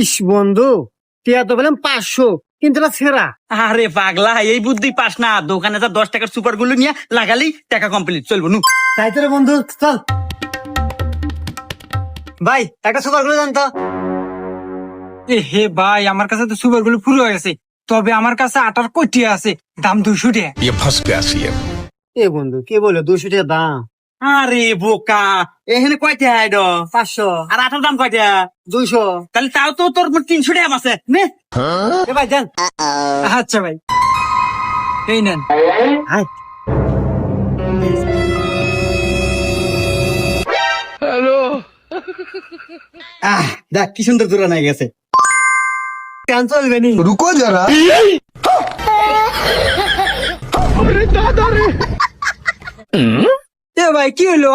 ইস বন্ধু, টিয়া তো বললাম 500, কিন্তু এটা ছেঁড়া। আরে পাগলা, এই বুদ্ধি পাস না। দোকানে যা 10 টাকার সুপার গুলো নিয়ে লাগালেই টাকা কমপ্লিট, চলবো নু। তাই তো রে বন্ধু, চল ভাই একটা সুপার গুলো জানতো। এ হে ভাই, আমার কাছে তো সুপার গুলো পুরো হয়ে গেছে, তবে আমার কাছে আটার কটিয়া আছে, দাম 200 টাকা। ये फंस गया सीएम। এ বন্ধু কে বলে 200 টাকা দাম? আরে বোকা, এখানে কয়টা আইড? 500, আর আটার দাম কয়টা? 200। তাহলে তাও তো তোর 300 টাকা আছে নে। এ ভাই যান। আচ্ছা ভাই, এই নেন। হাই দেখ কি সুন্দর দূরে নিয়ে গেছে। কেন চলবে নি? रुको जरा। এ ভাই কি হলো,